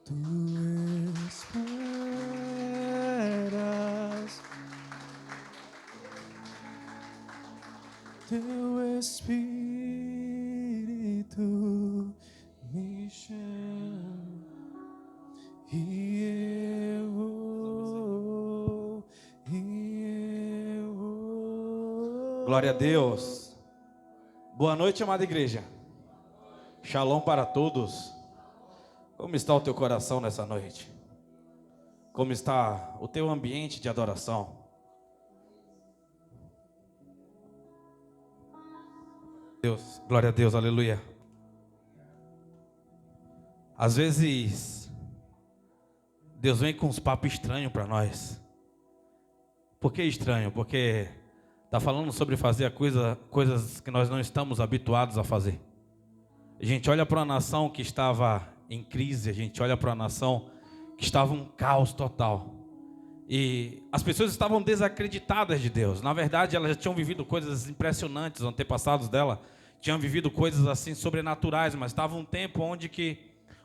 Tu esperas teu Espírito me chama e eu vou. Glória a Deus. Boa noite, amada igreja. Shalom para todos. Como está o teu coração nessa noite? Como está o teu ambiente de adoração? Deus, glória a Deus, aleluia. Às vezes, Deus vem com uns papos estranhos para nós. Por que estranho? Porque está falando sobre fazer coisas que nós não estamos habituados a fazer. A gente olha para uma nação que estava em crise, a gente olha para uma nação que estava um caos total. E as pessoas estavam desacreditadas de Deus. Na verdade, elas já tinham vivido coisas impressionantes, os antepassados dela tinham vivido coisas assim sobrenaturais, mas estava um tempo onde que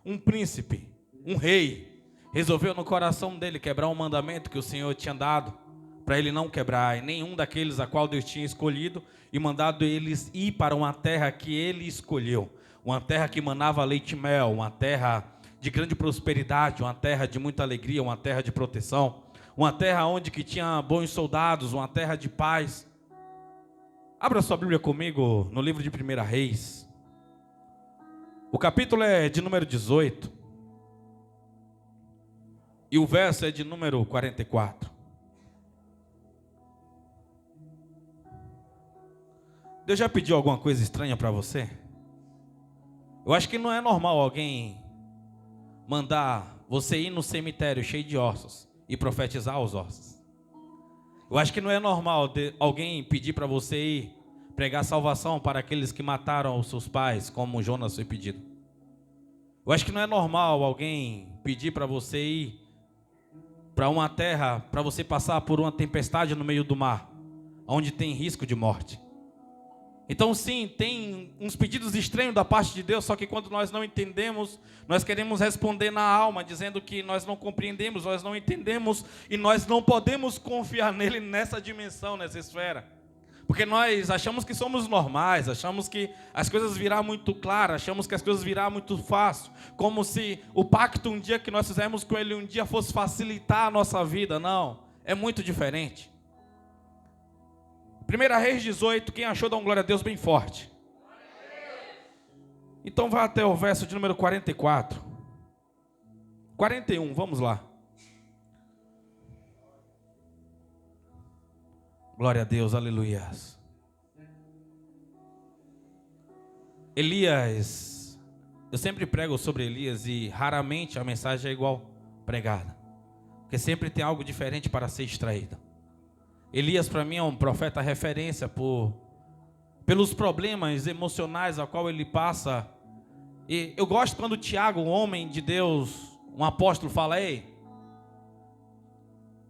um príncipe, um rei, resolveu no coração dele quebrar um mandamento que o Senhor tinha dado para ele não quebrar, e nenhum daqueles a qual Deus tinha escolhido e mandado eles ir para uma terra que ele escolheu. Uma terra que manava leite e mel, uma terra de grande prosperidade, uma terra de muita alegria, uma terra de proteção, uma terra onde que tinha bons soldados, uma terra de paz. Abra sua Bíblia comigo no livro de 1 Reis. O capítulo é de número 18. E o verso é de número 44. Deus já pediu alguma coisa estranha para você? Eu acho que não é normal alguém mandar você ir no cemitério cheio de ossos e profetizar os ossos. Eu acho que não é normal alguém pedir para você ir pregar salvação para aqueles que mataram os seus pais, como Jonas foi pedido. Eu acho que não é normal alguém pedir para você ir para uma terra, para você passar por uma tempestade no meio do mar, onde tem risco de morte. Então sim, tem uns pedidos estranhos da parte de Deus, só que quando nós não entendemos, nós queremos responder na alma, dizendo que nós não compreendemos, nós não entendemos e nós não podemos confiar nele nessa dimensão, nessa esfera. Porque nós achamos que somos normais, achamos que as coisas virão muito claras, achamos que as coisas virão muito fácil, como se o pacto um dia que nós fizemos com ele um dia fosse facilitar a nossa vida. Não, é muito diferente. 1 Reis 18, quem achou dá um glória a Deus bem forte. Então vá até o verso de número 44. 41, vamos lá. Glória a Deus, aleluia. Elias, eu sempre prego sobre Elias e raramente a mensagem é igual pregada. Porque sempre tem algo diferente para ser extraído. Elias para mim é um profeta referência pelos problemas emocionais a qual ele passa. E eu gosto quando Tiago, um homem de Deus, um apóstolo, fala: ei,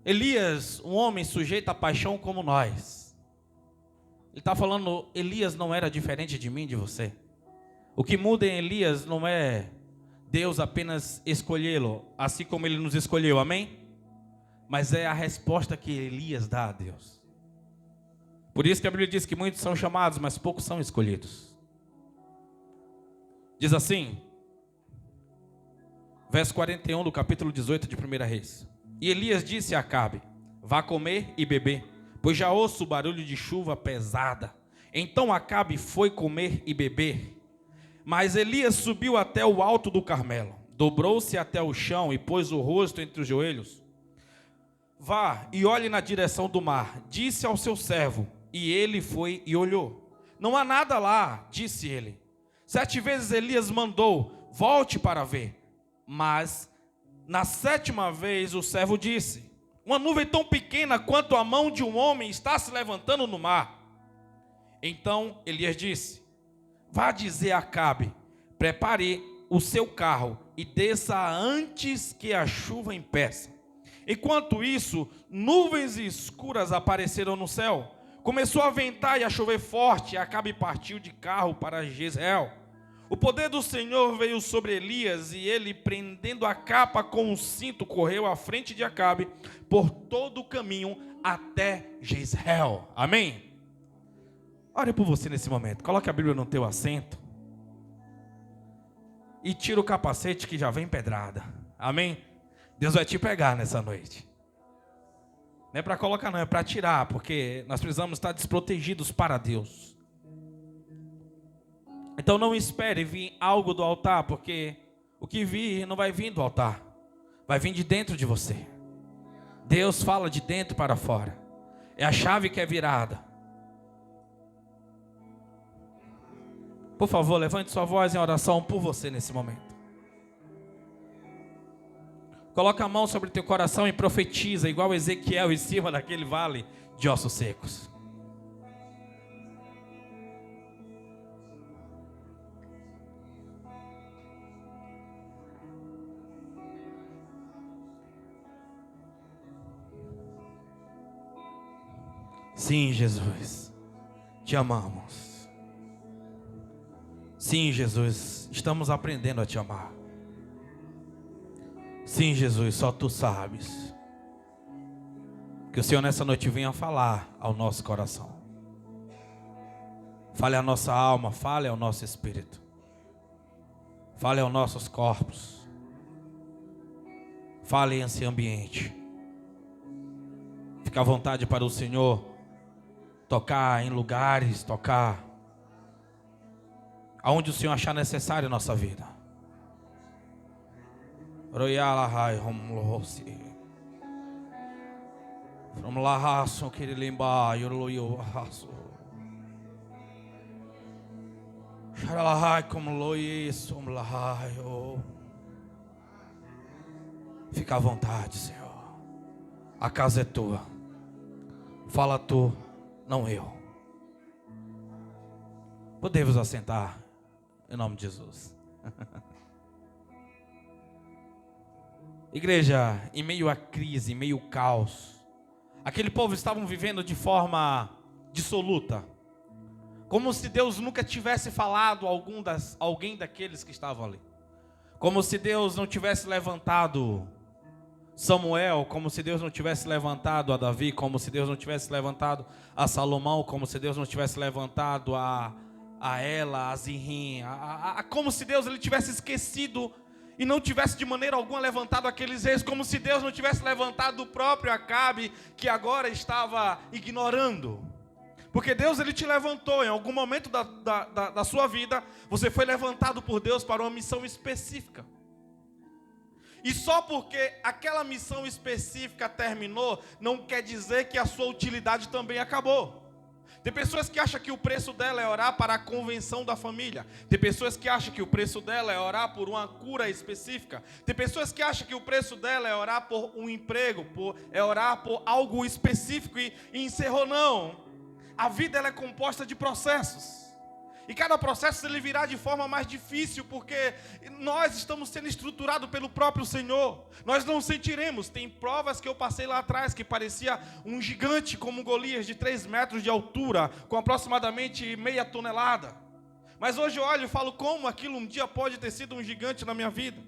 Elias, um homem sujeito à paixão como nós. Ele está falando, Elias não era diferente de mim e de você. O que muda em Elias não é Deus apenas escolhê-lo, assim como ele nos escolheu, amém? Mas é a resposta que Elias dá a Deus. Por isso que a Bíblia diz que muitos são chamados, mas poucos são escolhidos. Diz assim, verso 41 do capítulo 18 de 1 Reis. E Elias disse a Acabe: vá comer e beber, pois já ouço o barulho de chuva pesada. Então Acabe foi comer e beber. Mas Elias subiu até o alto do Carmelo, dobrou-se até o chão e pôs o rosto entre os joelhos. Vá e olhe na direção do mar, disse ao seu servo, e ele foi e olhou. Não há nada lá, disse ele. 7 vezes Elias mandou, volte para ver. Mas na 7ª vez o servo disse: uma nuvem tão pequena quanto a mão de um homem está se levantando no mar. Então Elias disse: vá dizer a Acabe, prepare o seu carro e desça antes que a chuva impeça. Enquanto isso, nuvens escuras apareceram no céu. Começou a ventar e a chover forte, e Acabe partiu de carro para Jezreel. O poder do Senhor veio sobre Elias e ele, prendendo a capa com um cinto, correu à frente de Acabe por todo o caminho até Jezreel. Amém? Ore por você nesse momento. Coloque a Bíblia no teu assento e tira o capacete que já vem pedrada. Amém? Deus vai te pegar nessa noite. Não é para colocar não, é para tirar, porque nós precisamos estar desprotegidos para Deus. Então não espere vir algo do altar, porque o que vir não vai vir do altar, vai vir de dentro de você. Deus fala de dentro para fora. É a chave que é virada. Por favor, levante sua voz em oração por você nesse momento. Coloca a mão sobre teu coração e profetiza, igual Ezequiel em cima daquele vale de ossos secos. Sim, Jesus, te amamos. Sim, Jesus, estamos aprendendo a te amar. Sim, Jesus, só tu sabes. Que o Senhor nessa noite venha falar ao nosso coração. Fale à nossa alma, fale ao nosso espírito. Fale aos nossos corpos. Fale nesse ambiente. Fique à vontade para o Senhor tocar em lugares, tocar aonde o Senhor achar necessário em nossa vida. Fica à vontade, Senhor. A casa é tua. Fala tu, não eu. Podemos assentar em nome de Jesus. Igreja, em meio à crise, em meio ao caos, aquele povo estavam vivendo de forma dissoluta, como se Deus nunca tivesse falado a alguém daqueles que estavam ali, como se Deus não tivesse levantado Samuel, como se Deus não tivesse levantado a Davi, como se Deus não tivesse levantado a Salomão, como se Deus não tivesse levantado a Ela, a Zirrim, como se Deus ele tivesse esquecido e não tivesse de maneira alguma levantado aqueles reis, como se Deus não tivesse levantado o próprio Acabe, que agora estava ignorando. Porque Deus ele te levantou em algum momento da sua vida, você foi levantado por Deus para uma missão específica. E só porque aquela missão específica terminou, não quer dizer que a sua utilidade também acabou. Tem pessoas que acham que o preço dela é orar para a convenção da família. Tem pessoas que acham que o preço dela é orar por uma cura específica. Tem pessoas que acham que o preço dela é orar por um emprego, é orar por algo específico e encerrou. Não. A vida ela é composta de processos. E cada processo ele virá de forma mais difícil, porque nós estamos sendo estruturados pelo próprio Senhor. Nós não sentiremos. Tem provas que eu passei lá atrás, que parecia um gigante como Golias, de 3 metros de altura, com aproximadamente meia tonelada. Mas hoje eu olho e falo, como aquilo um dia pode ter sido um gigante na minha vida?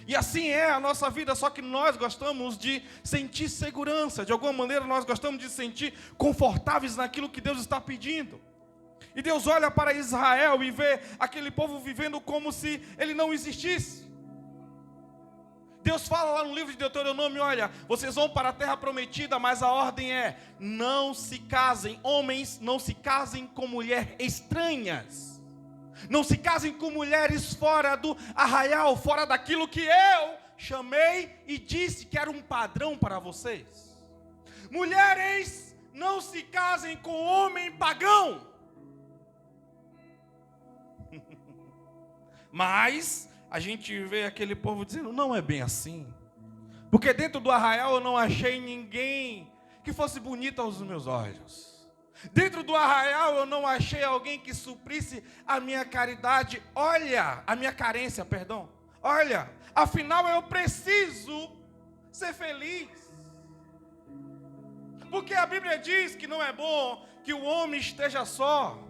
E assim é a nossa vida, só que nós gostamos de sentir segurança. De alguma maneira nós gostamos de sentir confortáveis naquilo que Deus está pedindo. E Deus olha para Israel e vê aquele povo vivendo como se ele não existisse. Deus fala lá no livro de Deuteronômio, olha, vocês vão para a terra prometida, mas a ordem é, não se casem, homens, não se casem com mulheres estranhas. Não se casem com mulheres fora do arraial, fora daquilo que eu chamei e disse que era um padrão para vocês. Mulheres, não se casem com homem pagão. Mas a gente vê aquele povo dizendo, não é bem assim. Porque dentro do arraial eu não achei ninguém que fosse bonito aos meus olhos. Dentro do arraial eu não achei alguém que suprisse a minha caridade. Olha, a minha carência, perdão. Olha, afinal eu preciso ser feliz. Porque a Bíblia diz que não é bom que o homem esteja só.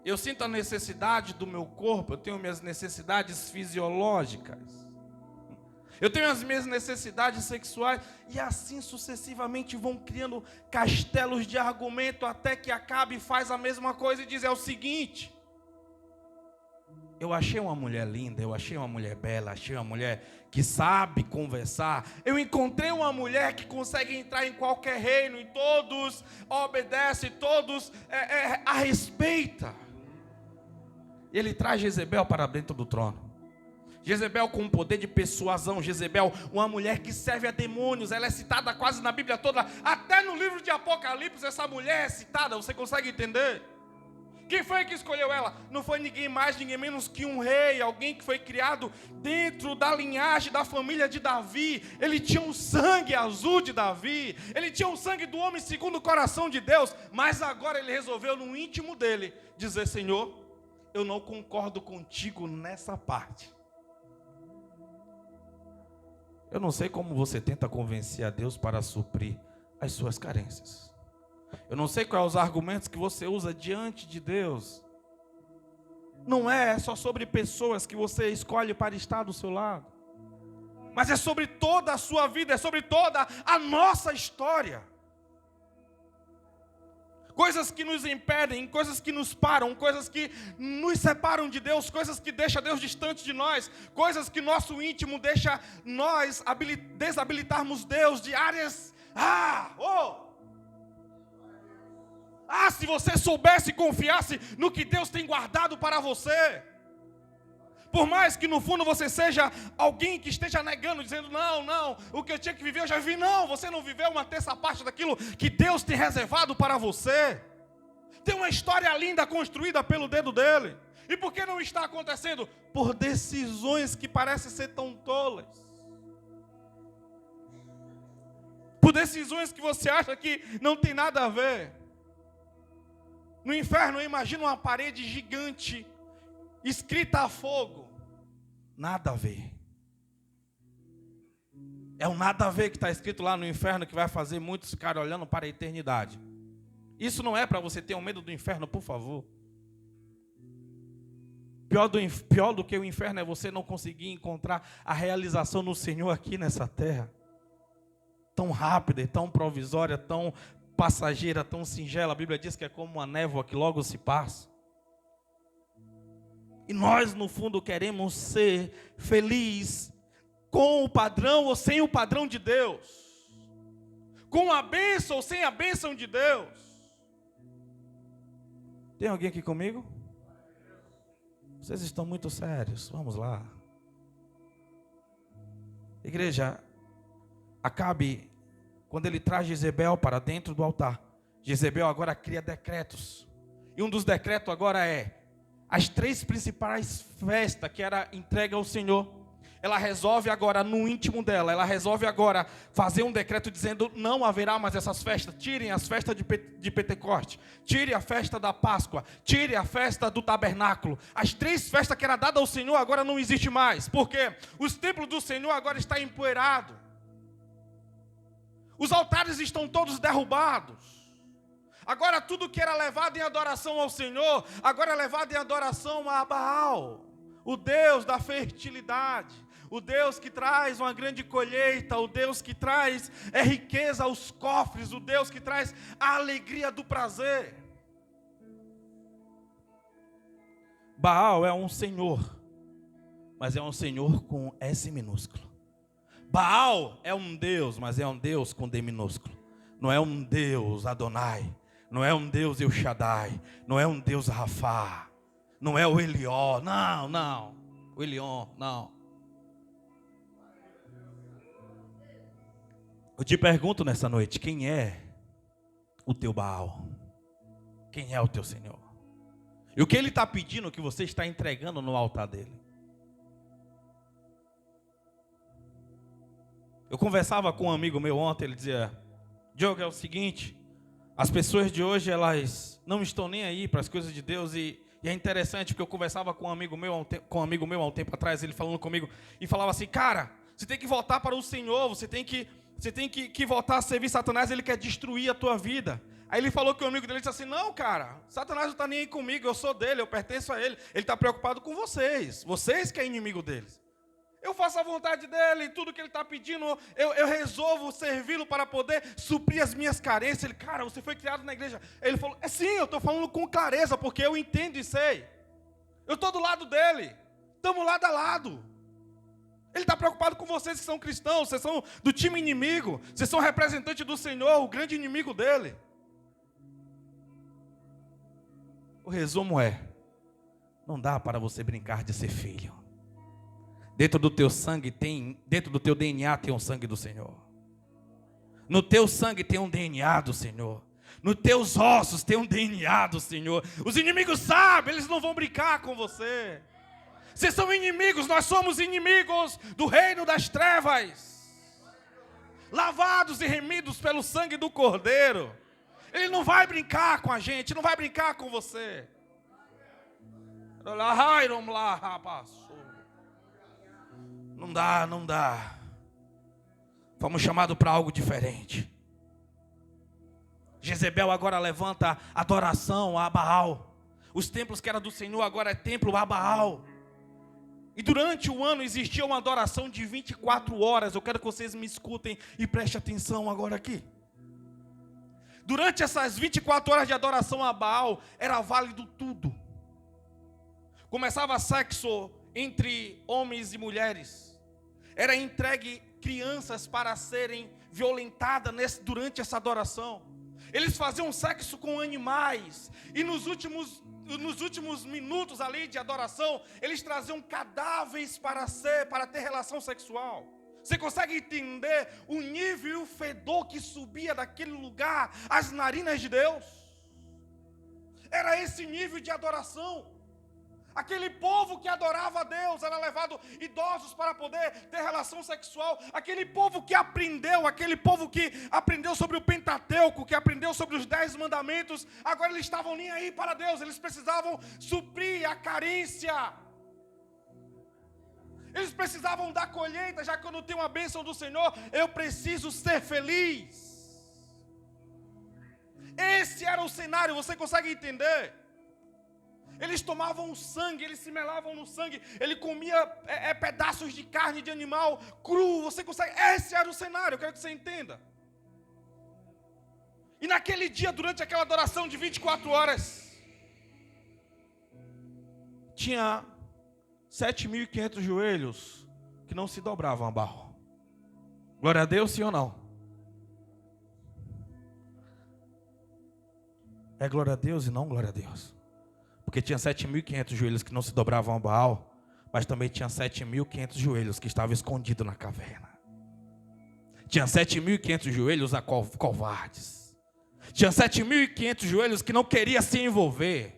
Eu sinto a necessidade do meu corpo, eu tenho minhas necessidades fisiológicas. Eu tenho as minhas necessidades sexuais, e assim sucessivamente vão criando castelos de argumento, até que acaba e faz a mesma coisa e diz: é o seguinte, eu achei uma mulher linda, eu achei uma mulher bela, achei uma mulher que sabe conversar, eu encontrei uma mulher que consegue entrar em qualquer reino, e todos obedecem, todos a respeita. E ele traz Jezebel para dentro do trono. Jezebel com poder de persuasão. Jezebel, uma mulher que serve a demônios. Ela é citada quase na Bíblia toda. Até no livro de Apocalipse essa mulher é citada. Você consegue entender? Quem foi que escolheu ela? Não foi ninguém mais, ninguém menos que um rei. Alguém que foi criado dentro da linhagem da família de Davi. Ele tinha um sangue azul de Davi. Ele tinha um sangue do homem segundo o coração de Deus. Mas agora ele resolveu no íntimo dele dizer: Senhor, eu não concordo contigo nessa parte. Eu não sei como você tenta convencer a Deus para suprir as suas carências. Eu não sei quais são os argumentos que você usa diante de Deus. Não é só sobre pessoas que você escolhe para estar do seu lado, mas é sobre toda a sua vida, é sobre toda a nossa história. Coisas que nos impedem, coisas que nos param, coisas que nos separam de Deus, coisas que deixam Deus distante de nós, coisas que nosso íntimo deixa nós desabilitarmos Deus de áreas. Se você soubesse e confiasse no que Deus tem guardado para você. Por mais que no fundo você seja alguém que esteja negando, dizendo: não, o que eu tinha que viver eu já vivi. Não, você não viveu uma terça parte daquilo que Deus tem reservado para você. Tem uma história linda construída pelo dedo dele. E por que não está acontecendo? Por decisões que parecem ser tão tolas. Por decisões que você acha que não tem nada a ver. No inferno, eu imagino uma parede gigante escrita a fogo. Nada a ver. É um nada a ver que está escrito lá no inferno, que vai fazer muitos ficarem olhando para a eternidade. Isso não é para você ter um medo do inferno, por favor. Pior do que o inferno é você não conseguir encontrar a realização no Senhor aqui nessa terra. Tão rápida e tão provisória, tão passageira, tão singela. A Bíblia diz que é como uma névoa que logo se passa. E nós, no fundo, queremos ser felizes com o padrão ou sem o padrão de Deus. Com a bênção ou sem a bênção de Deus. Tem alguém aqui comigo? Vocês estão muito sérios. Vamos lá. Igreja, Acabe, quando ele traz Jezebel para dentro do altar, Jezebel agora cria decretos. E um dos decretos agora é: as 3 principais festas que era entregue ao Senhor, ela resolve agora no íntimo dela, ela resolve agora fazer um decreto dizendo: não haverá mais essas festas. Tirem as festas de Pentecoste, tire a festa da Páscoa, tire a festa do tabernáculo. As 3 festas que era dada ao Senhor agora não existe mais. Por quê? Os templos do Senhor agora estão empoeirados. Os altares estão todos derrubados. Agora tudo que era levado em adoração ao Senhor, agora é levado em adoração a Baal, o Deus da fertilidade, o Deus que traz uma grande colheita, o Deus que traz riqueza aos cofres, o Deus que traz a alegria do prazer. Baal é um senhor, mas é um senhor com S minúsculo. Baal é um Deus, mas é um Deus com D minúsculo. Não é um Deus Adonai, não é um Deus El Shaddai, não é um Deus Rafá, não é o Elió, não, o Elion, não. Eu te pergunto nessa noite: quem é o teu Baal? Quem é o teu Senhor? E o que Ele está pedindo que você está entregando no altar dEle? Eu conversava com um amigo meu ontem, ele dizia: Diogo, é o seguinte, as pessoas de hoje, elas não estão nem aí para as coisas de Deus. E é interessante, porque eu conversava com um amigo meu há um tempo atrás, ele falando comigo, e falava assim: cara, você tem que voltar para o Senhor, você tem que voltar a servir Satanás, ele quer destruir a tua vida. Aí ele falou que o amigo dele disse assim, não, cara, Satanás não está nem aí comigo, eu sou dele, eu pertenço a ele. Ele está preocupado com vocês que é inimigo deles. Eu faço a vontade dele, tudo que ele está pedindo, eu resolvo servi-lo para poder suprir as minhas carências. Ele, cara, você foi criado na igreja. Ele falou, sim, eu estou falando com clareza, porque eu entendo e sei. Eu estou do lado dele, estamos lado a lado. Ele está preocupado com vocês que são cristãos, vocês são do time inimigo, vocês são representantes do Senhor, o grande inimigo dele. O resumo é, não dá para você brincar de ser filho. Dentro do teu sangue tem, dentro do teu DNA tem um sangue do Senhor. No teu sangue tem um DNA do Senhor. Nos teus ossos tem um DNA do Senhor. Os inimigos sabem, eles não vão brincar com você. Vocês são inimigos, nós somos inimigos do reino das trevas. Lavados e remidos pelo sangue do Cordeiro. Ele não vai brincar com a gente, não vai brincar com você. Não dá, não dá. Fomos chamados para algo diferente. Jezebel agora levanta adoração a Baal. Os templos que eram do Senhor agora é templo a Baal. E durante o ano existia uma adoração de 24 horas. Eu quero que vocês me escutem e prestem atenção agora aqui. Durante essas 24 horas de adoração a Baal, era válido tudo. Começava sexo entre homens e mulheres. Era entregue crianças para serem violentadas durante essa adoração. Eles faziam sexo com animais. E nos últimos minutos ali de adoração, eles traziam cadáveres para ter relação sexual. Você consegue entender o nível e o fedor que subia daquele lugar às narinas de Deus? Era esse nível de adoração. Aquele povo que adorava a Deus era levado idosos para poder ter relação sexual. Aquele povo que aprendeu sobre o Pentateuco, que aprendeu sobre os 10 mandamentos, agora eles estavam nem aí para Deus, eles precisavam suprir a carência. Eles precisavam da colheita, já que eu não tenho a bênção do Senhor, eu preciso ser feliz. Esse era o cenário, você consegue entender? Eles tomavam o sangue, eles se melavam no sangue, ele comia pedaços de carne de animal cru, você consegue? Esse era o cenário, eu quero que você entenda. E naquele dia, durante aquela adoração de 24 horas, tinha 7.500 joelhos que não se dobravam a Baal. Glória a Deus, sim ou não? É glória a Deus e não glória a Deus. Porque tinha 7.500 joelhos que não se dobravam a Baal, mas também tinha 7.500 joelhos que estavam escondidos na caverna. Tinha 7.500 joelhos covardes. Tinha 7.500 joelhos que não queriam se envolver.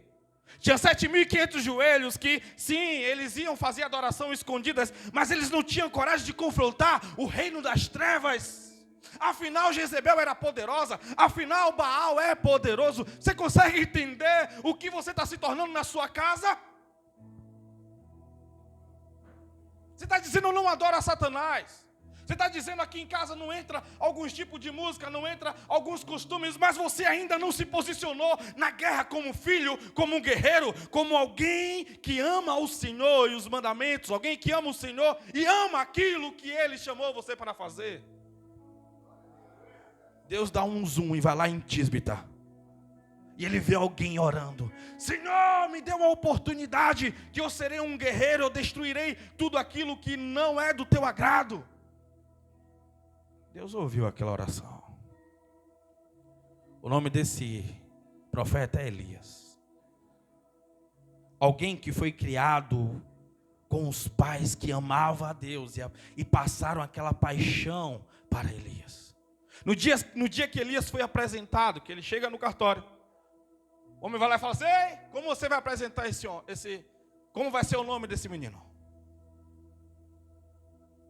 Tinha 7.500 joelhos que, sim, eles iam fazer adoração escondidas, mas eles não tinham coragem de confrontar o reino das trevas. Afinal, Jezebel era poderosa. Afinal, Baal é poderoso. Você consegue entender o que você está se tornando na sua casa? Você está dizendo não adora Satanás. Você está dizendo aqui em casa não entra alguns tipos de música, não entra alguns costumes, mas você ainda não se posicionou na guerra como filho, como um guerreiro, como alguém que ama o Senhor e os mandamentos, alguém que ama o Senhor e ama aquilo que Ele chamou você para fazer. Deus dá um zoom e vai lá em Tísbita. E ele vê alguém orando. Senhor, me dê uma oportunidade que eu serei um guerreiro, eu destruirei tudo aquilo que não é do teu agrado. Deus ouviu aquela oração. O nome desse profeta é Elias. Alguém que foi criado com os pais que amavam a Deus e passaram aquela paixão para Elias. No dia que Elias foi apresentado, que ele chega no cartório, o homem vai lá e fala assim: ei, como você vai apresentar como vai ser o nome desse menino?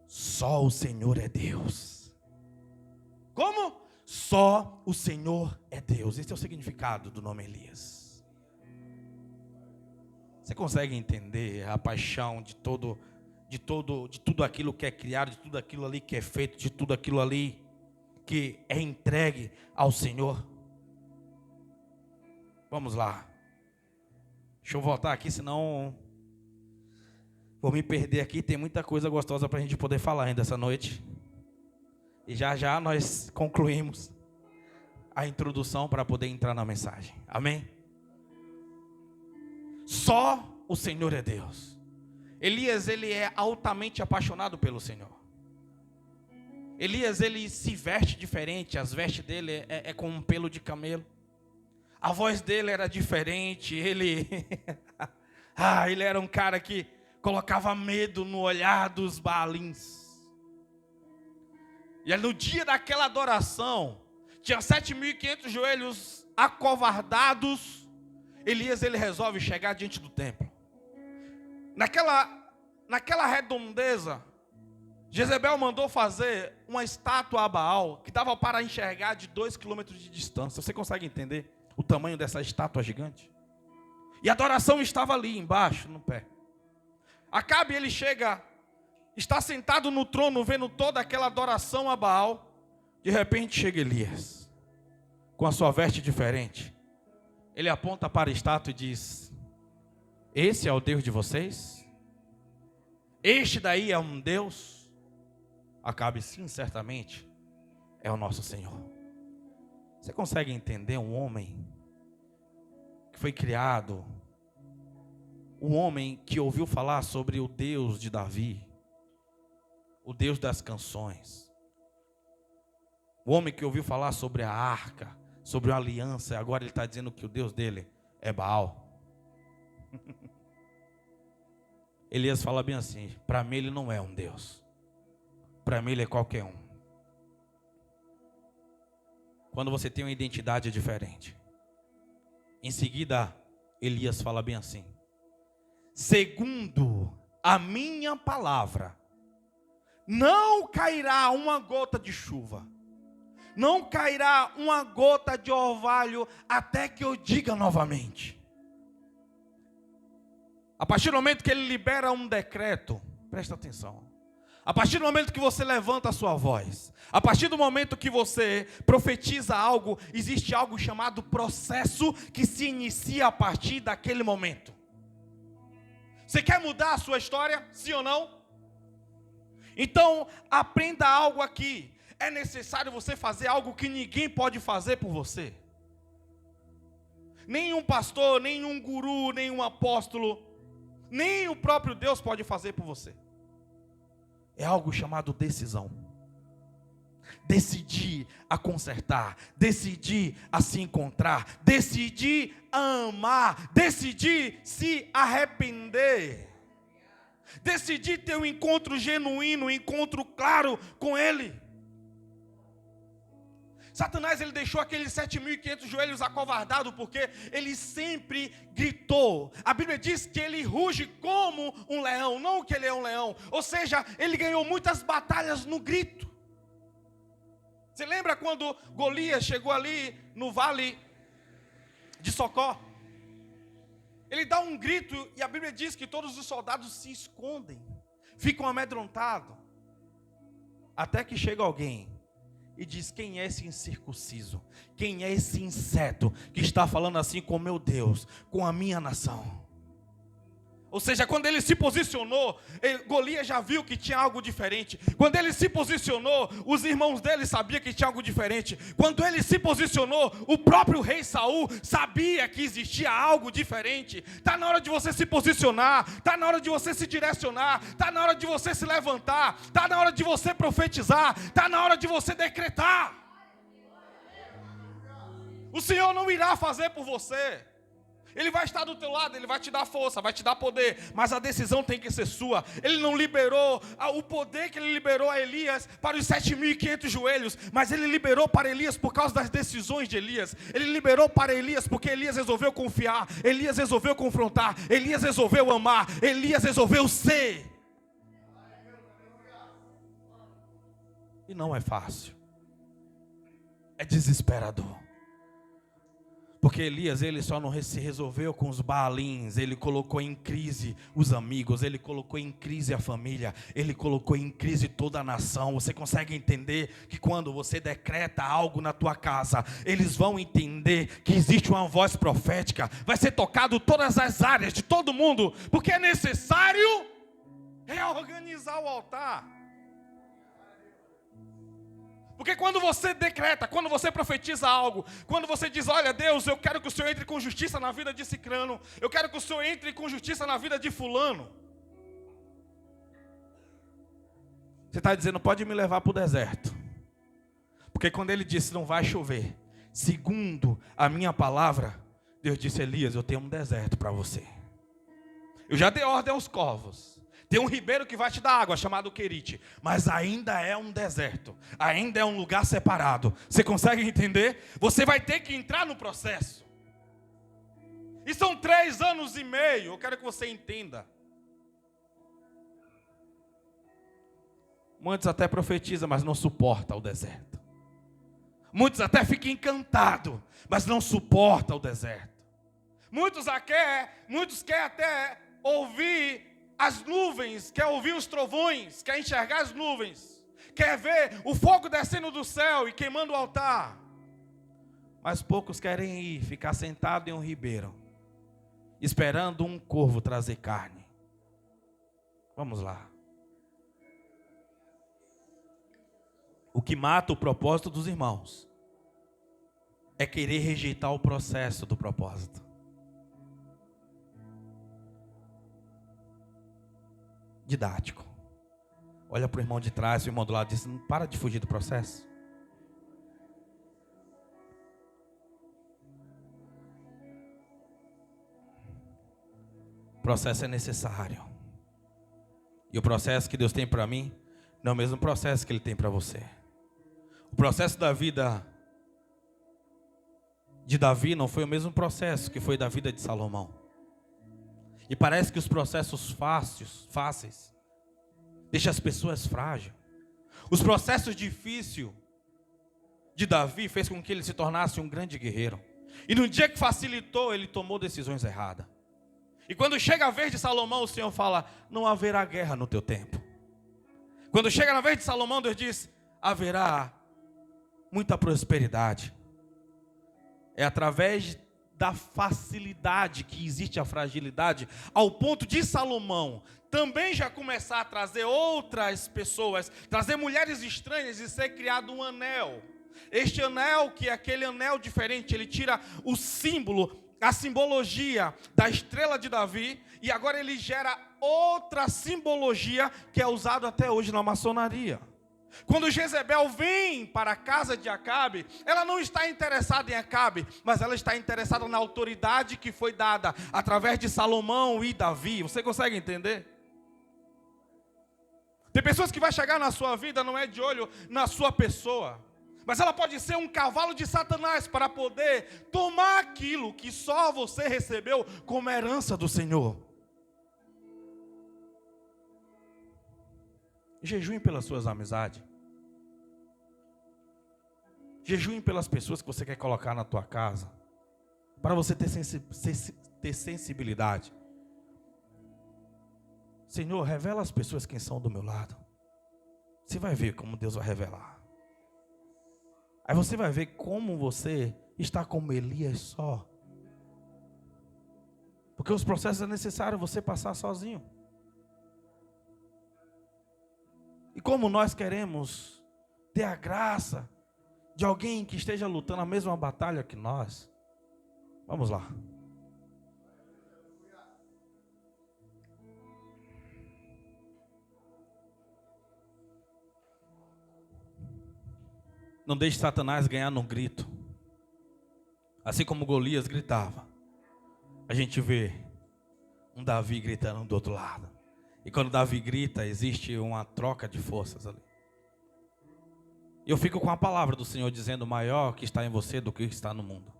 Só o Senhor é Deus. Como? Só o Senhor é Deus. Esse é o significado do nome Elias. Você consegue entender a paixão de tudo aquilo que é criado, de tudo aquilo ali que é feito, de tudo aquilo ali que é entregue ao Senhor? Vamos lá. Deixa eu voltar aqui, senão vou me perder aqui. Tem muita coisa gostosa para a gente poder falar ainda essa noite. E já já nós concluímos a introdução para poder entrar na mensagem. Amém? Só o Senhor é Deus. Elias, ele é altamente apaixonado pelo Senhor. Elias, ele se veste diferente. As vestes dele é com um pelo de camelo. A voz dele era diferente. Ele ele era um cara que colocava medo no olhar dos Baalins. E no dia daquela adoração, tinha 7.500 joelhos acovardados. Elias, ele resolve chegar diante do templo. Naquela redondeza, Jezebel mandou fazer uma estátua a Baal, que dava para enxergar de 2 quilômetros de distância. Você consegue entender o tamanho dessa estátua gigante? E a adoração estava ali embaixo, no pé. Acabe, ele chega, está sentado no trono, vendo toda aquela adoração a Baal. De repente chega Elias, com a sua veste diferente. Ele aponta para a estátua e diz: esse é o Deus de vocês? Este daí é um Deus? Acabe, sim, certamente é o nosso Senhor. Você consegue entender um homem que foi criado, um homem que ouviu falar sobre o Deus de Davi, o Deus das canções, o homem que ouviu falar sobre a arca, sobre a aliança, e agora ele está dizendo que o Deus dele é Baal? Elias fala bem assim: para mim ele não é um Deus, para mim ele é qualquer um. Quando você tem uma identidade diferente, em seguida Elias fala bem assim: segundo a minha palavra, não cairá uma gota de chuva, não cairá uma gota de orvalho, até que eu diga novamente. A partir do momento que ele libera um decreto, presta atenção. A partir do momento que você levanta a sua voz, a partir do momento que você profetiza algo, existe algo chamado processo que se inicia a partir daquele momento. Você quer mudar a sua história? Sim ou não? Então, aprenda algo aqui. É necessário você fazer algo que ninguém pode fazer por você. Nenhum pastor, nenhum guru, nenhum apóstolo, nem o próprio Deus pode fazer por você. É algo chamado decisão. Decidir a consertar, decidir a se encontrar, decidir a amar, decidir se arrepender, decidir ter um encontro genuíno, um encontro claro com Ele. Satanás, ele deixou aqueles 7.500 joelhos acovardados, porque ele sempre gritou. A Bíblia diz que ele ruge como um leão, não que ele é um leão. Ou seja, ele ganhou muitas batalhas no grito. Você lembra quando Golias chegou ali no vale de Socó? Ele dá um grito e a Bíblia diz que todos os soldados se escondem, ficam amedrontados. Até que chega alguém e diz: quem é esse incircunciso? Quem é esse inseto que está falando assim com meu Deus, com a minha nação? Ou seja, quando ele se posicionou, Golias já viu que tinha algo diferente. Quando ele se posicionou, os irmãos dele sabiam que tinha algo diferente. Quando ele se posicionou, o próprio rei Saul sabia que existia algo diferente. Está na hora de você se posicionar, está na hora de você se direcionar, está na hora de você se levantar, está na hora de você profetizar, está na hora de você decretar. O Senhor não irá fazer por você. Ele vai estar do teu lado, Ele vai te dar força, vai te dar poder, mas a decisão tem que ser sua. Ele não liberou o poder que Ele liberou a Elias para os 7.500 joelhos, mas Ele liberou para Elias por causa das decisões de Elias. Ele liberou para Elias porque Elias resolveu confiar, Elias resolveu confrontar, Elias resolveu amar, Elias resolveu ser. E não é fácil, é desesperador. Porque Elias, ele só não se resolveu com os Baalins, ele colocou em crise os amigos, ele colocou em crise a família, ele colocou em crise toda a nação. Você consegue entender que quando você decreta algo na tua casa, eles vão entender que existe uma voz profética, vai ser tocado todas as áreas de todo mundo, porque é necessário reorganizar o altar. Porque quando você decreta, quando você profetiza algo, quando você diz, olha Deus, eu quero que o Senhor entre com justiça na vida de Cicrano, eu quero que o Senhor entre com justiça na vida de fulano. Você está dizendo, pode me levar para o deserto. Porque quando ele disse, não vai chover, segundo a minha palavra, Deus disse, Elias, eu tenho um deserto para você. Eu já dei ordem aos corvos. Tem um ribeiro que vai te dar água, chamado Querite. Mas ainda é um deserto. Ainda é um lugar separado. Você consegue entender? Você vai ter que entrar no processo. E são 3 anos e meio. Eu quero que você entenda. Muitos até profetizam, mas não suportam o deserto. Muitos até ficam encantados, mas não suportam o deserto. Muitos querem até ouvir as nuvens, quer ouvir os trovões, quer enxergar as nuvens, quer ver o fogo descendo do céu e queimando o altar. Mas poucos querem ir, ficar sentado em um ribeiro, esperando um corvo trazer carne. Vamos lá. O que mata o propósito dos irmãos é querer rejeitar o processo do propósito. Didático. Olha para o irmão de trás, o irmão do lado diz, não para de fugir do processo. O processo é necessário. E o processo que Deus tem para mim não é o mesmo processo que Ele tem para você. O processo da vida de Davi não foi o mesmo processo que foi da vida de Salomão. E parece que os processos fáceis deixam as pessoas frágeis. Os processos difíceis de Davi fez com que ele se tornasse um grande guerreiro. E no dia que facilitou, ele tomou decisões erradas. E quando chega a vez de Salomão, o Senhor fala, não haverá guerra no teu tempo. Quando chega na vez de Salomão, Deus diz, haverá muita prosperidade. É através da facilidade que existe a fragilidade, ao ponto de Salomão também já começar a trazer outras pessoas, trazer mulheres estranhas e ser criado um anel. Este anel, que é aquele anel diferente, ele tira o símbolo, a simbologia da estrela de Davi, e agora ele gera outra simbologia que é usado até hoje na maçonaria. Quando Jezebel vem para a casa de Acabe, ela não está interessada em Acabe, mas ela está interessada na autoridade que foi dada através de Salomão e Davi. Você consegue entender? Tem pessoas que vai chegar na sua vida, não é de olho na sua pessoa, mas ela pode ser um cavalo de Satanás para poder tomar aquilo que só você recebeu como herança do Senhor. Jejue pelas suas amizades. Jejue pelas pessoas que você quer colocar na tua casa. Para você ter sensibilidade. Senhor, revela as pessoas quem são do meu lado. Você vai ver como Deus vai revelar. Aí você vai ver como você está como Elias só. Porque os processos é necessário você passar sozinho. E como nós queremos ter a graça de alguém que esteja lutando a mesma batalha que nós. Vamos lá. Não deixe Satanás ganhar no grito. Assim como Golias gritava, a gente vê um Davi gritando do outro lado. E quando Davi grita, existe uma troca de forças ali. Eu fico com a palavra do Senhor dizendo, maior que está em você do que está no mundo.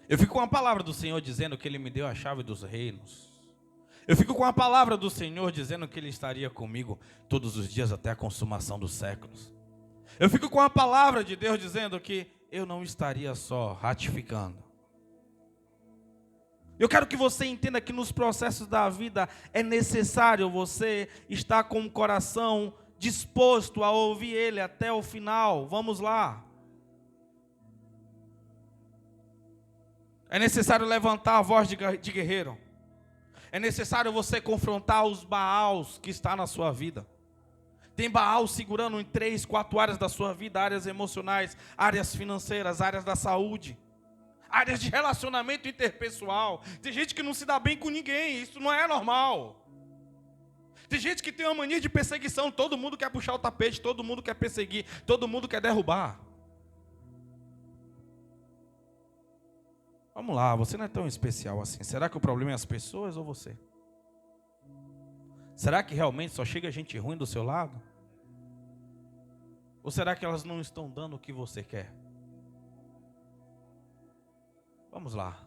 Eu fico com a palavra do Senhor dizendo que Ele me deu a chave dos reinos. Eu fico com a palavra do Senhor dizendo que Ele estaria comigo todos os dias até a consumação dos séculos. Eu fico com a palavra de Deus dizendo que eu não estaria só ratificando. Eu quero que você entenda que nos processos da vida é necessário você estar com o coração disposto a ouvir Ele até o final. Vamos lá. É necessário levantar a voz de guerreiro. É necessário você confrontar os Baals que está na sua vida. Tem Baal segurando em 3, 4 áreas da sua vida, áreas emocionais, áreas financeiras, áreas da saúde, áreas de relacionamento interpessoal. Tem gente que não se dá bem com ninguém, isso não é normal. Tem gente que tem uma mania de perseguição, todo mundo quer puxar o tapete, todo mundo quer perseguir, todo mundo quer derrubar. Vamos lá, você não é tão especial assim. Será que o problema é as pessoas ou você? Será que realmente só chega gente ruim do seu lado? Ou será que elas não estão dando o que você quer? Vamos lá.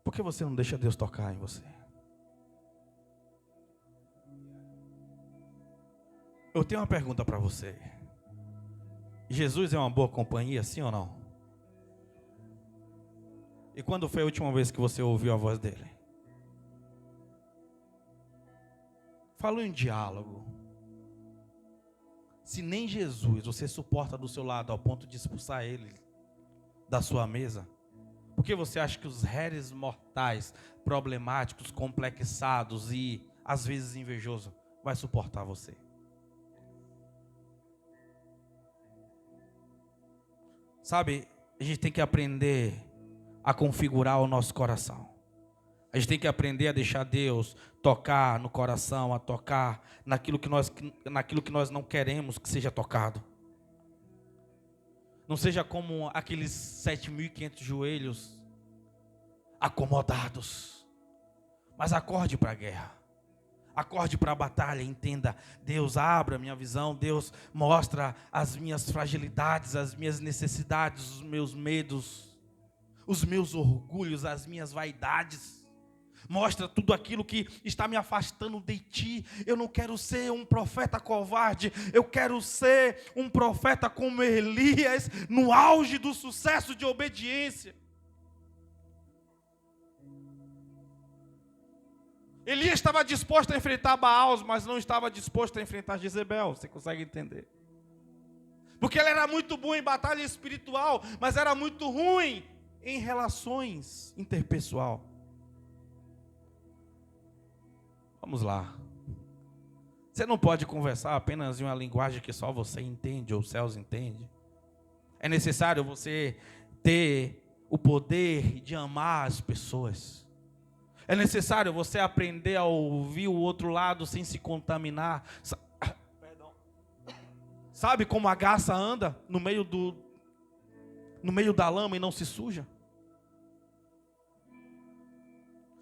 Por que você não deixa Deus tocar em você? Eu tenho uma pergunta para você. Jesus é uma boa companhia, sim ou não? E quando foi a última vez que você ouviu a voz dele? Falou em diálogo. Se nem Jesus você suporta do seu lado ao ponto de expulsar ele da sua mesa, por que você acha que os réis mortais, problemáticos, complexados e às vezes invejosos vai suportar você? Sabe, a gente tem que aprender a configurar o nosso coração. A gente tem que aprender a deixar Deus tocar no coração, a tocar naquilo que nós não queremos que seja tocado. Não seja como aqueles 7.500 joelhos acomodados. Mas acorde para a guerra. Acorde para a batalha, entenda. Deus abre a minha visão, Deus mostra as minhas fragilidades, as minhas necessidades, os meus medos, os meus orgulhos, as minhas vaidades. Mostra tudo aquilo que está me afastando de ti. Eu não quero ser um profeta covarde. Eu quero ser um profeta como Elias, no auge do sucesso de obediência. Elias estava disposto a enfrentar Baal, mas não estava disposto a enfrentar Jezebel. Você consegue entender? Porque ele era muito bom em batalha espiritual, mas era muito ruim em relações interpessoal. Vamos lá. Você não pode conversar apenas em uma linguagem que só você entende ou os céus entendem. É necessário você ter o poder de amar as pessoas. É necessário você aprender a ouvir o outro lado sem se contaminar. Sabe como a garça anda no meio da lama e não se suja?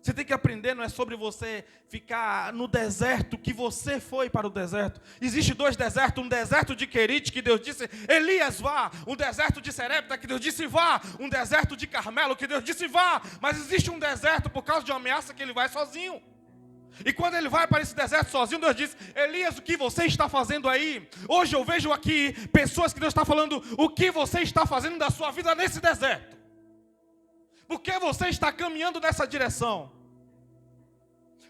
Você tem que aprender, não é sobre você ficar no deserto, que você foi para o deserto. Existe 2 desertos, um deserto de Querite, que Deus disse, Elias vá. Um deserto de Serepta, que Deus disse vá. Um deserto de Carmelo, que Deus disse vá. Mas existe um deserto por causa de uma ameaça que ele vai sozinho. E quando ele vai para esse deserto sozinho, Deus diz, Elias, o que você está fazendo aí? Hoje eu vejo aqui pessoas que Deus está falando, o que você está fazendo da sua vida nesse deserto? Por que você está caminhando nessa direção?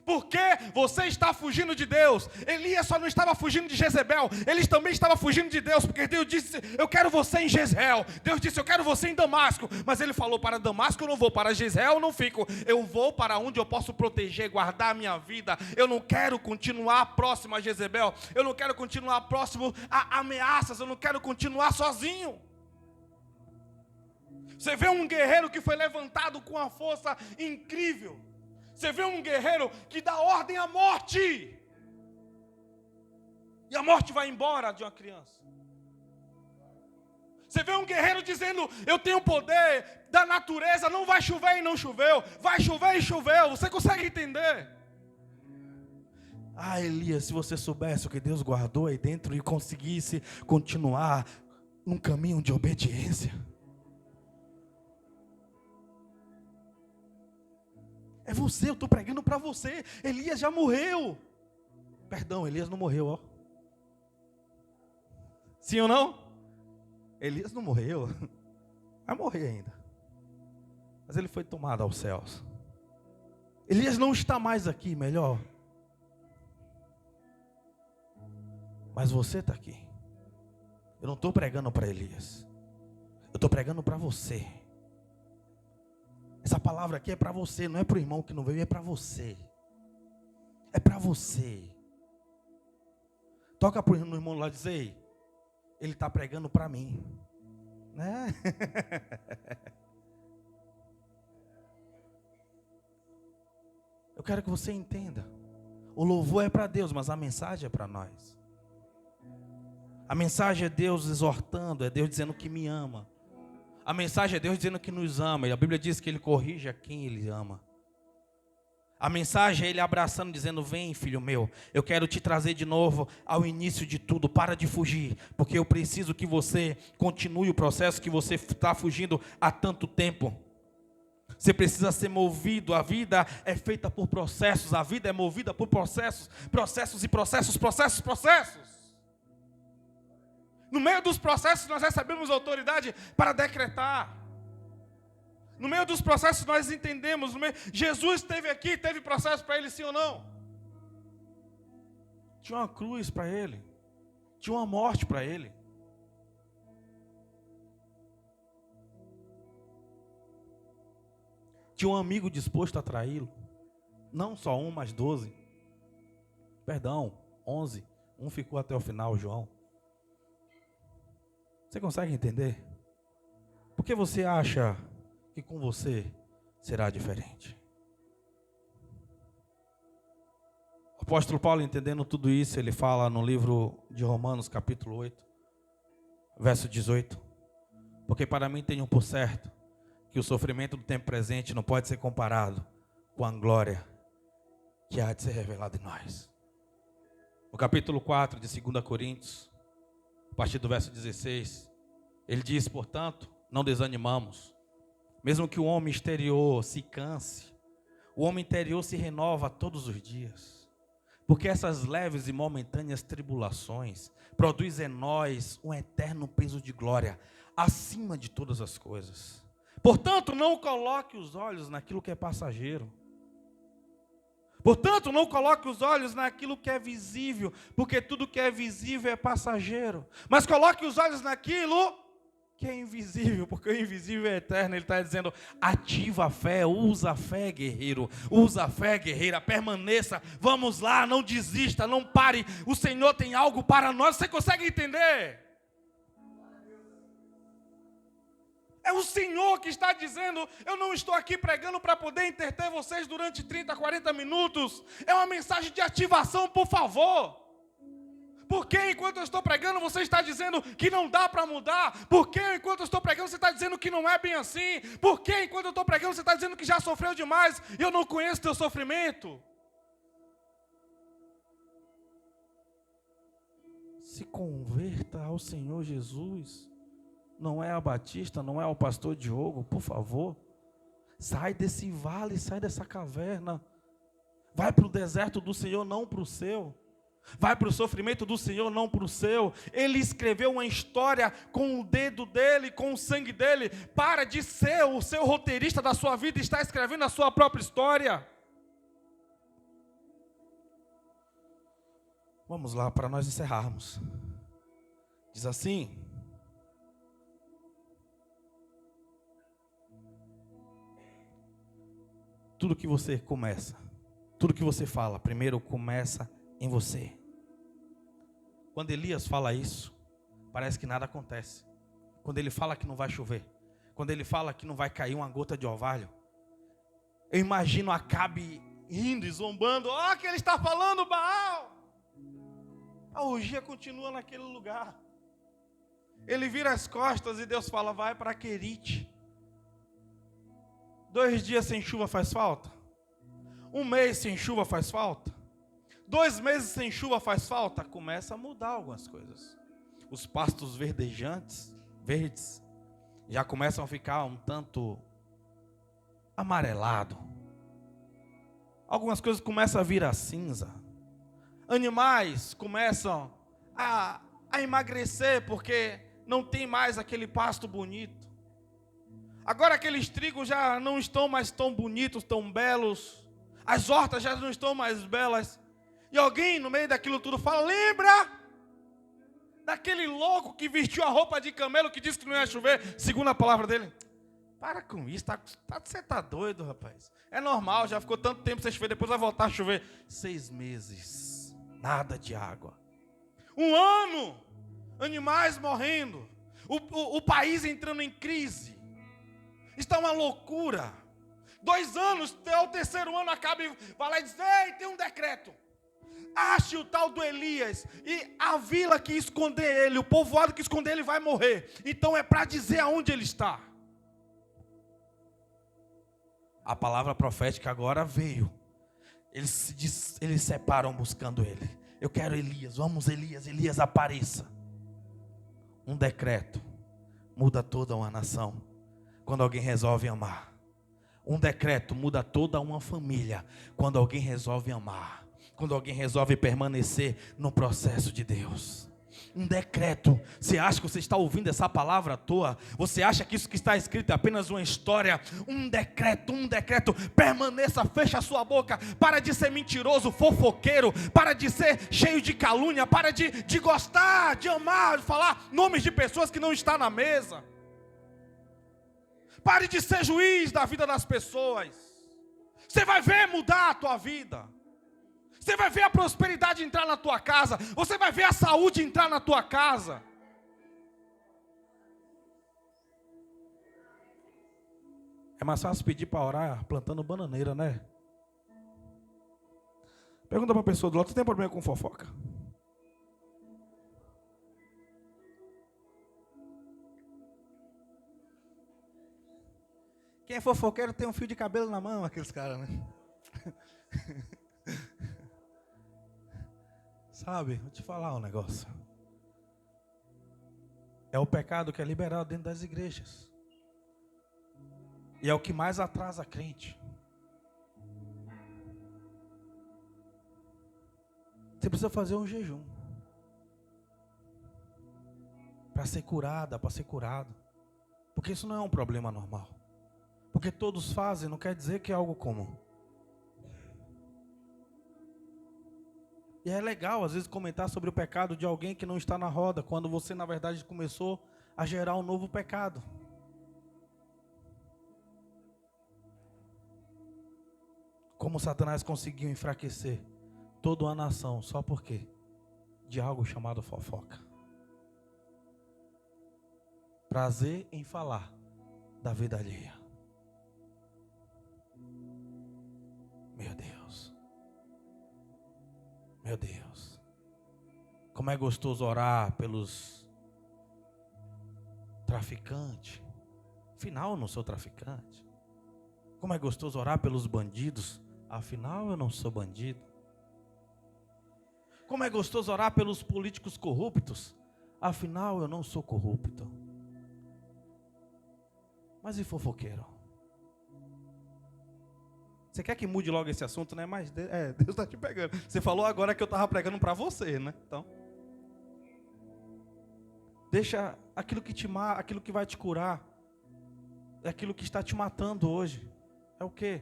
Por que você está fugindo de Deus? Elias só não estava fugindo de Jezebel, ele também estava fugindo de Deus, porque Deus disse, eu quero você em Jezreel. Deus disse, eu quero você em Damasco. Mas ele falou, para Damasco eu não vou, para Jezreel eu não fico. Eu vou para onde eu posso proteger, guardar a minha vida. Eu não quero continuar próximo a Jezebel. Eu não quero continuar próximo a ameaças. Eu não quero continuar sozinho. Você vê um guerreiro que foi levantado com uma força incrível. Você vê um guerreiro que dá ordem à morte. E a morte vai embora de uma criança. Você vê um guerreiro dizendo, eu tenho poder da natureza, não vai chover e não choveu. Vai chover e choveu. Você consegue entender? Ah, Elias, se você soubesse o que Deus guardou aí dentro e conseguisse continuar num caminho de obediência. É você, eu estou pregando para você. Elias já morreu. Perdão, Elias não morreu, ó. Sim ou não? Elias não morreu, vai morrer ainda. Mas ele foi tomado aos céus. Elias não está mais aqui, melhor. Mas você está aqui. Eu não estou pregando para Elias. Eu estou pregando para você. Essa palavra aqui é para você, não é para o irmão que não veio, é para você. É para você. Toca para o irmão lá e diz: ei, ele está pregando para mim. Né? Eu quero que você entenda. O louvor é para Deus, mas a mensagem é para nós. A mensagem é Deus exortando, é Deus dizendo que me ama. A mensagem é Deus dizendo que nos ama. E a Bíblia diz que Ele corrige a quem Ele ama. A mensagem é Ele abraçando, dizendo: vem, filho meu, eu quero te trazer de novo ao início de tudo. Para de fugir, porque eu preciso que você continue o processo que você está fugindo há tanto tempo. Você precisa ser movido. A vida é feita por processos. A vida é movida por processos. Processos e processos, processos, processos. No meio dos processos nós recebemos autoridade para decretar. No meio dos processos nós entendemos. Jesus esteve aqui, teve processo para ele, sim ou não? Tinha uma cruz para ele. Tinha uma morte para ele. Tinha um amigo disposto a traí-lo. Não só um, mas 12. Perdão, 11. Um ficou até o final, João. Você consegue entender? Por que você acha que com você será diferente? O apóstolo Paulo, entendendo tudo isso, ele fala no livro de Romanos, capítulo 8, verso 18. Porque para mim tenho por certo que o sofrimento do tempo presente não pode ser comparado com a glória que há de ser revelada em nós. No capítulo 4 de 2 Coríntios, a partir do verso 16, ele diz: portanto, não desanimamos. Mesmo que o homem exterior se canse, o homem interior se renova todos os dias. Porque essas leves e momentâneas tribulações produzem em nós um eterno peso de glória, acima de todas as coisas. Portanto, não coloque os olhos naquilo que é passageiro. Portanto, não coloque os olhos naquilo que é visível, porque tudo que é visível é passageiro. Mas coloque os olhos naquilo que é invisível, porque o invisível é eterno. Ele está dizendo: ativa a fé, usa a fé, guerreiro, usa a fé, guerreira, permaneça, vamos lá, não desista, não pare, o Senhor tem algo para nós. Você consegue entender? É o Senhor que está dizendo: eu não estou aqui pregando para poder entreter vocês durante 30, 40 minutos. É uma mensagem de ativação, por favor. Por que enquanto eu estou pregando você está dizendo que não dá para mudar? Por que enquanto eu estou pregando você está dizendo que não é bem assim? Por que enquanto eu estou pregando você está dizendo que já sofreu demais e eu não conheço teu sofrimento? Se converta ao Senhor Jesus. Não é a Batista, não é o pastor Diogo, por favor. Sai desse vale, sai dessa caverna. Vai para o deserto do Senhor, não para o seu. Vai para o sofrimento do Senhor, não para o seu. Ele escreveu uma história com o dedo dele, com o sangue dele. Para de ser o seu roteirista da sua vida e está escrevendo a sua própria história. Vamos lá, para nós encerrarmos. Diz assim: tudo que você começa, tudo que você fala, primeiro começa em você. Quando Elias fala isso, parece que nada acontece. Quando ele fala que não vai chover, quando ele fala que não vai cair uma gota de orvalho, eu imagino Acabe rindo e zombando: ó, que ele está falando, Baal. A orgia continua naquele lugar. Ele vira as costas e Deus fala: vai para Querite. 2 dias sem chuva faz falta? 1 mês sem chuva faz falta? 2 meses sem chuva faz falta? Começa a mudar algumas coisas. Os pastos verdes, já começam a ficar um tanto amarelado. Algumas coisas começam a virar cinza. Animais começam a emagrecer porque não tem mais aquele pasto bonito. Agora aqueles trigos já não estão mais tão bonitos, tão belos. As hortas já não estão mais belas. E alguém no meio daquilo tudo fala: lembra daquele louco que vestiu a roupa de camelo, que disse que não ia chover, segundo a palavra dele? Para com isso, você está doido, rapaz. É normal, já ficou tanto tempo sem chover, depois vai voltar a chover. 6 meses, nada de água. 1 ano, animais morrendo. O país entrando em crise. Está uma loucura. 2 anos, até o 3º ano acaba e vai lá e diz: ei, tem um decreto. Ache o tal do Elias, e a vila que esconder ele, o povoado que esconder ele vai morrer. Então é para dizer aonde ele está. A palavra profética agora veio. Eles se separam buscando ele. Eu quero Elias, vamos Elias, Elias apareça. Um decreto muda toda uma nação quando alguém resolve amar. Um decreto muda toda uma família quando alguém resolve amar. Quando alguém resolve permanecer no processo de Deus. Um decreto. Você acha que você está ouvindo essa palavra à toa? Você acha que isso que está escrito é apenas uma história? Um decreto. Permaneça, fecha a sua boca. Para de ser mentiroso, fofoqueiro. Para de ser cheio de calúnia. Para de gostar, de amar, de falar nomes de pessoas que não estão na mesa. Pare de ser juiz da vida das pessoas. Você vai ver mudar a tua vida. Você vai ver a prosperidade entrar na tua casa. Você vai ver a saúde entrar na tua casa. É mais fácil pedir para orar plantando bananeira, né? Pergunta para uma pessoa do lado: você tem problema com fofoca? Quem é fofoqueiro tem um fio de cabelo na mão, aqueles caras, né? Sabe, vou te falar um negócio. É o pecado que é liberado dentro das igrejas. E é o que mais atrasa a crente. Você precisa fazer um jejum. Para ser curada, para ser curado. Porque isso não é um problema normal. Porque todos fazem, não quer dizer que é algo comum. E é legal, às vezes, comentar sobre o pecado de alguém que não está na roda, quando você, na verdade, começou a gerar um novo pecado. Como Satanás conseguiu enfraquecer toda uma nação, só por quê? De algo chamado fofoca. Prazer em falar da vida alheia. Meu Deus. Meu Deus, como é gostoso orar pelos traficantes. Afinal, eu não sou traficante. Como é gostoso orar pelos bandidos. Afinal, eu não sou bandido. Como é gostoso orar pelos políticos corruptos. Afinal, eu não sou corrupto. Mas e fofoqueiro? Você quer que mude logo esse assunto, né? Mas Deus está te pegando. Você falou agora que eu estava pregando para você, né? Então, deixa aquilo que te mata, aquilo que vai te curar, é aquilo que está te matando hoje. É o quê?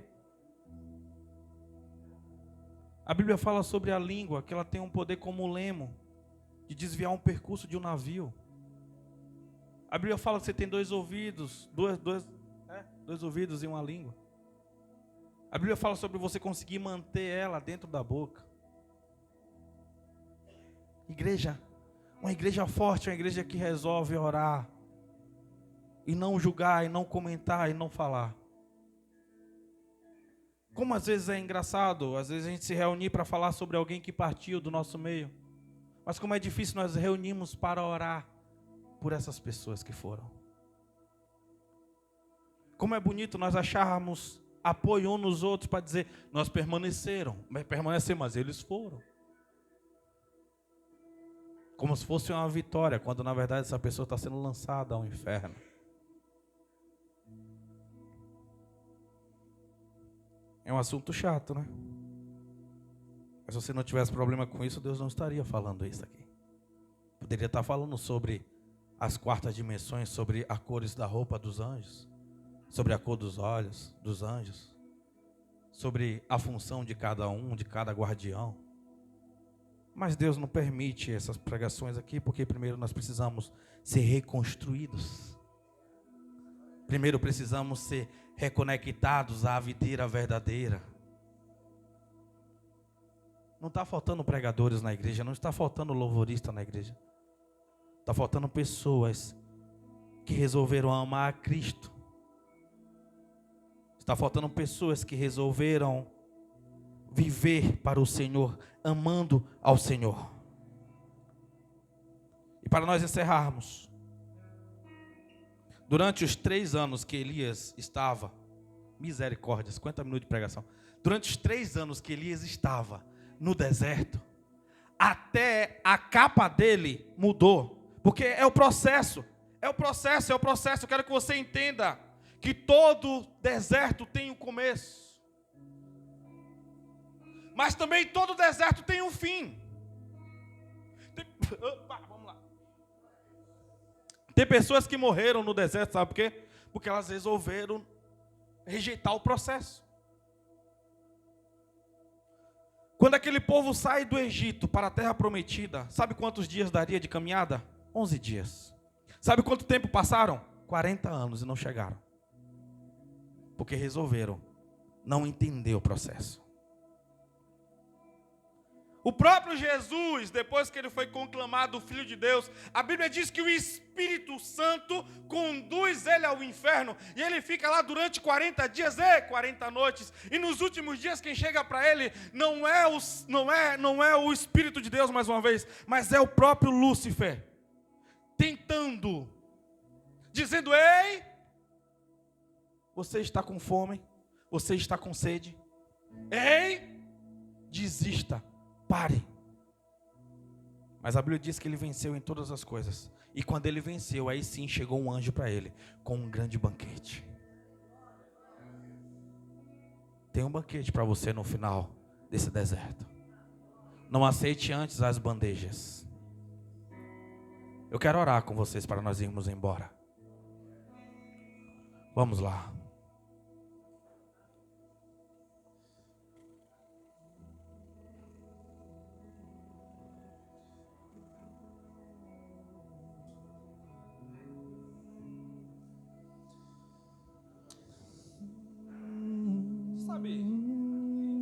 A Bíblia fala sobre a língua, que ela tem um poder como o lemo, de desviar um percurso de um navio. A Bíblia fala que você tem 2 ouvidos, dois ouvidos e uma língua. A Bíblia fala sobre você conseguir manter ela dentro da boca. Igreja, uma igreja forte, uma igreja que resolve orar, e não julgar, e não comentar, e não falar. Como às vezes é engraçado, às vezes a gente se reunir para falar sobre alguém que partiu do nosso meio. Mas como é difícil nós reunirmos para orar por essas pessoas que foram. Como é bonito nós acharmos apoio uns nos outros para dizer: nós permanecemos, mas eles foram. Como se fosse uma vitória, quando na verdade essa pessoa está sendo lançada ao inferno. É um assunto chato, né? Mas se você não tivesse problema com isso, Deus não estaria falando isso aqui. Poderia estar falando sobre as quartas dimensões sobre as cores da roupa dos anjos, sobre a cor dos olhos dos anjos, sobre a função de cada um, de cada guardião. Mas Deus não permite essas pregações aqui, porque primeiro nós precisamos ser reconstruídos. Primeiro precisamos ser reconectados à videira verdadeira. Não está faltando pregadores na igreja, não está faltando louvorista na igreja. Está faltando pessoas que resolveram amar a Cristo. Está faltando pessoas que resolveram viver para o Senhor, amando ao Senhor. E para nós encerrarmos, durante os 3 anos que Elias estava, misericórdia, 50 minutos de pregação. Durante os 3 anos que Elias estava no deserto, até a capa dele mudou, porque é o processo. Eu quero que você entenda que todo deserto tem um começo, mas também todo deserto tem um fim. Vamos lá. Tem pessoas que morreram no deserto, sabe por quê? Porque elas resolveram rejeitar o processo. Quando aquele povo sai do Egito para a terra prometida, sabe quantos dias daria de caminhada? 11 dias. Sabe quanto tempo passaram? 40 anos e não chegaram. Porque resolveram não entender o processo. O próprio Jesus, depois que ele foi conclamado Filho de Deus, a Bíblia diz que o Espírito Santo conduz ele ao inferno, e ele fica lá durante 40 dias e 40 noites, e nos últimos dias quem chega para ele não é o Espírito de Deus mais uma vez, mas é o próprio Lúcifer, tentando, dizendo: ei, você está com fome, você está com sede, ei, desista. Pare. Mas a Bíblia diz que ele venceu em todas as coisas. E quando ele venceu, aí sim chegou um anjo para ele, com um grande banquete. Tem um banquete para você no final desse deserto. Não aceite antes as bandejas. Eu quero orar com vocês para nós irmos embora. Vamos lá.